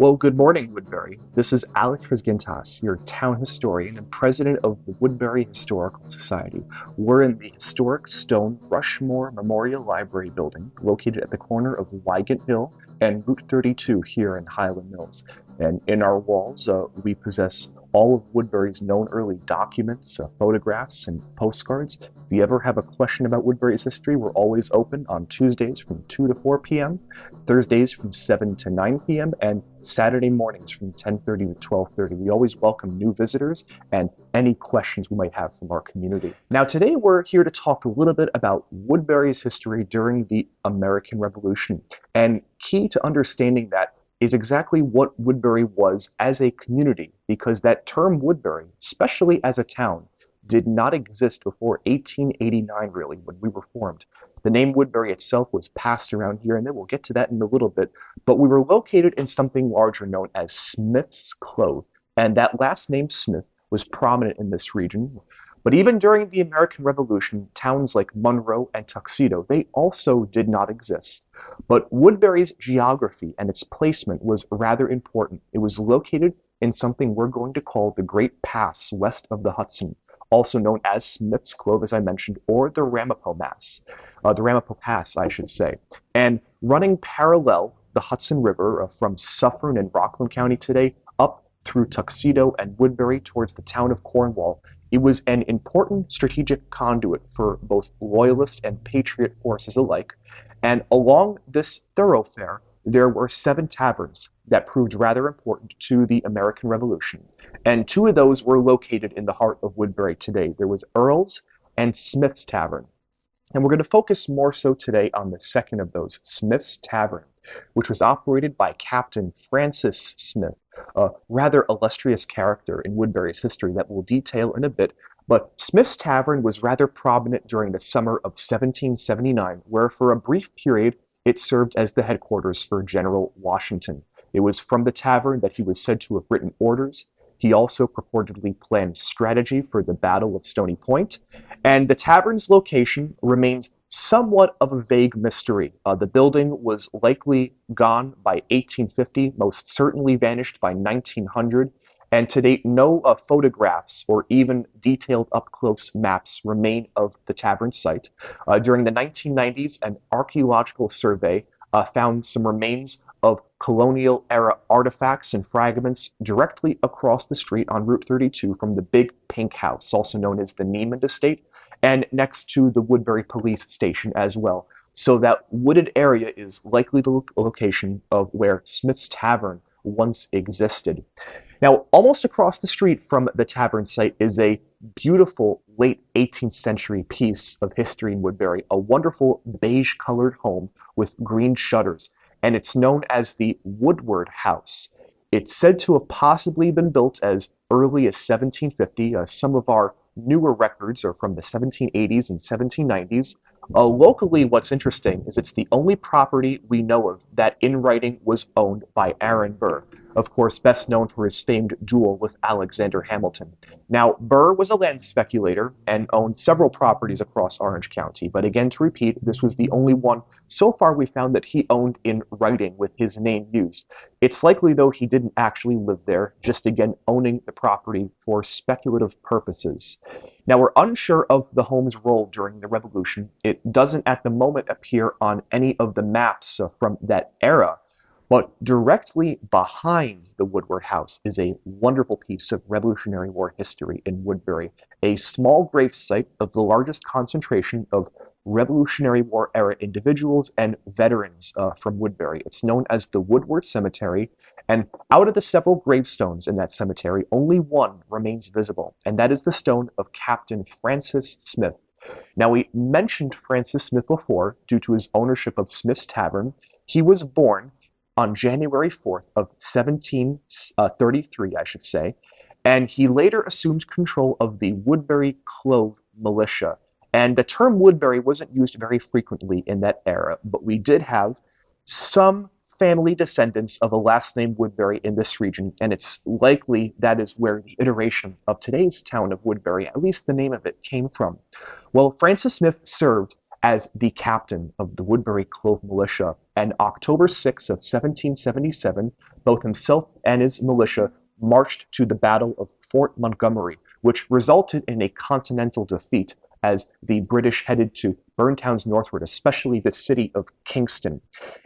Well, good morning, Woodbury. This is Alex Prizgintas, your town historian and president of the Woodbury Historical Society. We're in the historic stone Rushmore Memorial Library building located at the corner of Wygant Hill and Route 32 here in Highland Mills. And in our walls, we possess all of Woodbury's known early documents, photographs, and postcards. If you ever have a question about Woodbury's history, we're always open on Tuesdays from 2 to 4 p.m., Thursdays from 7 to 9 p.m., and Saturday mornings from 10:30 to 12:30. We always welcome new visitors and any questions we might have from our community. Now, today we're here to talk a little bit about Woodbury's history during the American Revolution. And key to understanding that is exactly what Woodbury was as a community, because that term Woodbury, especially as a town, did not exist before 1889, really, when we were formed. The name Woodbury itself was passed around here, and then we'll get to that in a little bit. But we were located in something larger known as Smith's Clove, and that last name Smith was prominent in this region. But even during the American Revolution, towns like Monroe and Tuxedo, they also did not exist. But Woodbury's geography and its placement was rather important. It was located in something we're going to call the Great Pass west of the Hudson, also known as Smith's Clove, as I mentioned, or the Ramapo Pass, I should say. And running parallel the Hudson River from Suffern and Rockland County today up through Tuxedo and Woodbury towards the town of Cornwall, it was an important strategic conduit for both Loyalist and Patriot forces alike. And along this thoroughfare, there were 7 taverns that proved rather important to the American Revolution. And 2 of those were located in the heart of Woodbury today. There was Earl's and Smith's Tavern. And we're going to focus more so today on the second of those, Smith's Tavern, which was operated by Captain Francis Smith, a rather illustrious character in Woodbury's history that we'll detail in a bit. But Smith's Tavern was rather prominent during the summer of 1779, where for a brief period it served as the headquarters for General Washington. It was from the tavern that he was said to have written orders. He also purportedly planned strategy for the Battle of Stony Point, and the tavern's location remains somewhat of a vague mystery. The building was likely gone by 1850, most certainly vanished by 1900, and to date no photographs or even detailed up-close maps remain of the tavern site. During the 1990s, an archaeological survey found some remains of colonial-era artifacts and fragments directly across the street on Route 32 from the Big Pink House, also known as the Niemand Estate, and next to the Woodbury Police Station as well. So that wooded area is likely the location of where Smith's Tavern once existed. Now, almost across the street from the tavern site is a beautiful late 18th century piece of history in Woodbury, a wonderful beige-colored home with green shutters, and it's known as the Woodward House. It's said to have possibly been built as early as 1750. Some of our newer records are from the 1780s and 1790s. Locally, what's interesting is it's the only property we know of that in writing was owned by Aaron Burr, of course best known for his famed duel with Alexander Hamilton. Now, Burr was a land speculator and owned several properties across Orange County, but again, to repeat, this was the only one so far we found that he owned in writing with his name used. It's likely, though, he didn't actually live there, just again owning the property for speculative purposes. Now, we're unsure of the home's role during the Revolution. It doesn't at the moment appear on any of the maps from that era, but directly behind the Woodward House is a wonderful piece of Revolutionary War history in Woodbury, a small grave site of the largest concentration of Revolutionary War era individuals and veterans from Woodbury. It's known as the Woodward Cemetery, and out of the several gravestones in that cemetery, only one remains visible, and that is the stone of Captain Francis Smith. Now, we mentioned Francis Smith before due to his ownership of Smith's Tavern. He was born on January 4th of 1733, I should say, and he later assumed control of the Woodbury Clove militia. And the term Woodbury wasn't used very frequently in that era, but we did have some family descendants of a last name Woodbury in this region, and it's likely that is where the iteration of today's town of Woodbury, at least the name of it, came from. Well, Francis Smith served as the captain of the Woodbury Clove Militia. And October 6th of 1777, both himself and his militia marched to the Battle of Fort Montgomery, which resulted in a continental defeat as the British headed to burn towns northward, especially the city of Kingston.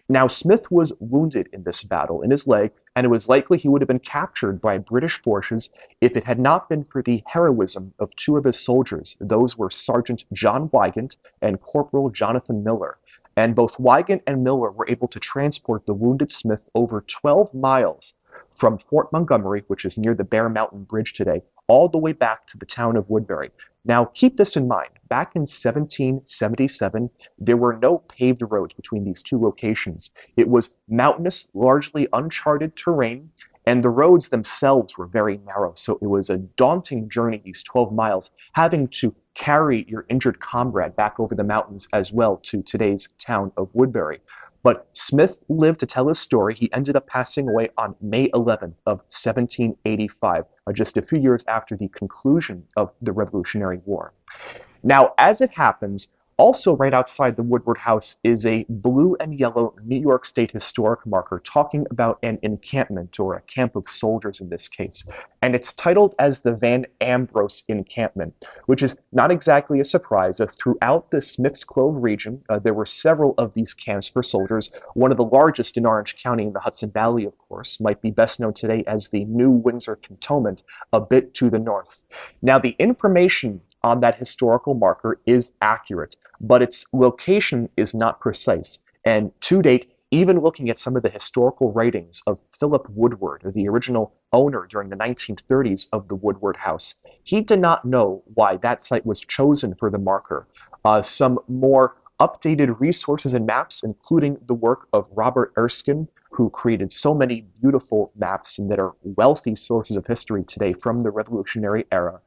Now, Smith was wounded in this battle in his leg, and it was likely he would have been captured by British forces if it had not been for the heroism of two of his soldiers. Those were Sergeant John Wygant and Corporal Jonathan Miller. And both Wygant and Miller were able to transport the wounded Smith over 12 miles from Fort Montgomery, which is near the Bear Mountain Bridge today, all the way back to the town of Woodbury. Now, keep this in mind. Back in 1777, there were no paved roads between these two locations. It was mountainous, largely uncharted terrain, and the roads themselves were very narrow. So it was a daunting journey, these 12 miles, having to carry your injured comrade back over the mountains as well to today's town of Woodbury. But Smith lived to tell his story. He ended up passing away on May 11th of 1785, just a few years after the conclusion of the Revolutionary War. Now, as it happens, also right outside the Woodward House is a blue and yellow New York State historic marker talking about an encampment, or a camp of soldiers in this case. And it's titled as the Van Ambrose Encampment, which is not exactly a surprise. Throughout the Smith's Clove region, there were several of these camps for soldiers. One of the largest in Orange County in the Hudson Valley, of course, might be best known today as the New Windsor Cantonment, a bit to the north. Now, the information on that historical marker is accurate, but its location is not precise. And to date, even looking at some of the historical writings of Philip Woodward, the original owner during the 1930s of the Woodward House, he did not know why that site was chosen for the marker. Some more updated resources and maps, including the work of Robert Erskine, who created so many beautiful maps and that are wealthy sources of history today from the Revolutionary era.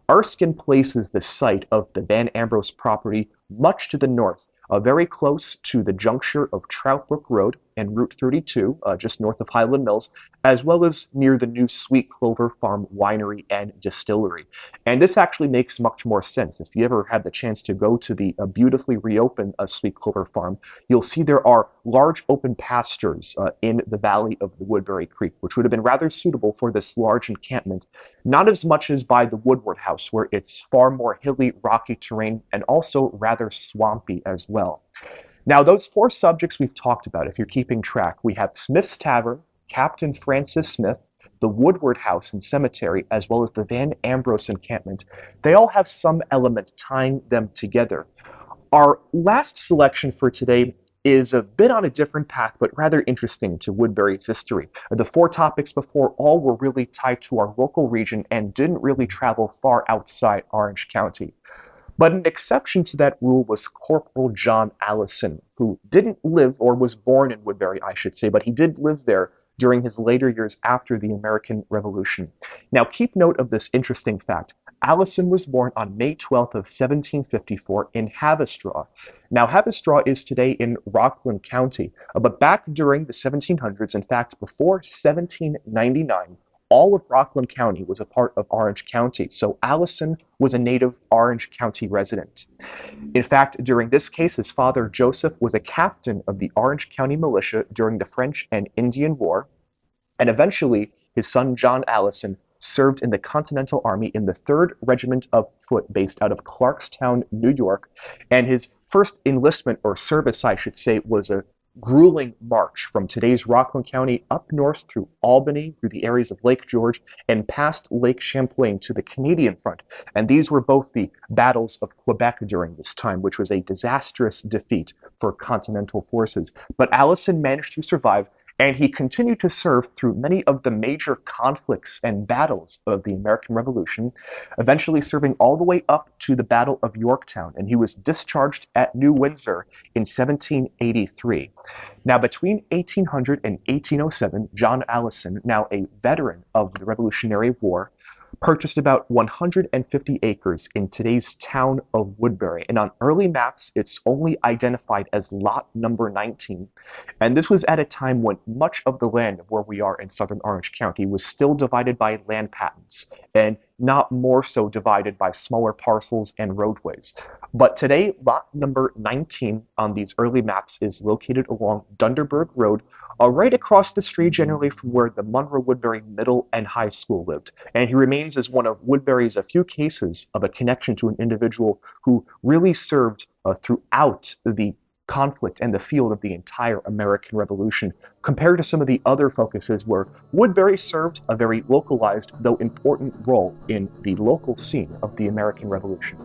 Erskine places the site of the Van Ambrose property much to the north, very close to the juncture of Trout Brook Road and Route 32, just north of Highland Mills, as well as near the new Sweet Clover Farm Winery and Distillery. And this actually makes much more sense. If you ever had the chance to go to the beautifully reopened Sweet Clover Farm, you'll see there are large open pastures in the valley of the Woodbury Creek, which would have been rather suitable for this large encampment, not as much as by the Woodward House, where it's far more hilly, rocky terrain and also rather swampy as well. Now, those four subjects we've talked about, if you're keeping track, we have Smith's Tavern, Captain Francis Smith, the Woodward House and Cemetery, as well as the Van Ambrose Encampment. They all have some element tying them together. Our last selection for today is a bit on a different path, but rather interesting to Woodbury's history. The four topics before all were really tied to our local region and didn't really travel far outside Orange County. But an exception to that rule was Corporal John Allison, who didn't live, or was born in Woodbury, I should say, but he did live there during his later years after the American Revolution. Now, keep note of this interesting fact. Allison was born on May 12th of 1754 in Haverstraw. Now, Haverstraw is today in Rockland County, but back during the 1700s, in fact, before 1799, all of Rockland County was a part of Orange County, so Allison was a native Orange County resident. In fact, during this case, his father, Joseph, was a captain of the Orange County Militia during the French and Indian War, and eventually his son, John Allison, served in the Continental Army in the 3rd Regiment of Foot based out of Clarkstown, New York, and his first enlistment, or service, I should say, was a grueling march from today's Rockland County up north through Albany, through the areas of Lake George, and past Lake Champlain to the Canadian front. And these were both the battles of Quebec during this time, which was a disastrous defeat for Continental forces. But Allison managed to survive, and he continued to serve through many of the major conflicts and battles of the American Revolution, eventually serving all the way up to the Battle of Yorktown, and he was discharged at New Windsor in 1783. Now, between 1800 and 1807, John Allison, now a veteran of the Revolutionary War, purchased about 150 acres in today's town of Woodbury. And on early maps, it's only identified as lot number 19. And this was at a time when much of the land of where we are in southern Orange County was still divided by land patents. And not more so divided by smaller parcels and roadways. But today, lot number 19 on these early maps is located along Dunderberg Road, right across the street generally from where the Monroe-Woodbury Middle and High School lived. And he remains as one of Woodbury's a few cases of a connection to an individual who really served throughout the conflict and the field of the entire American Revolution, compared to some of the other focuses where Woodbury served a very localized, though important role in the local scene of the American Revolution.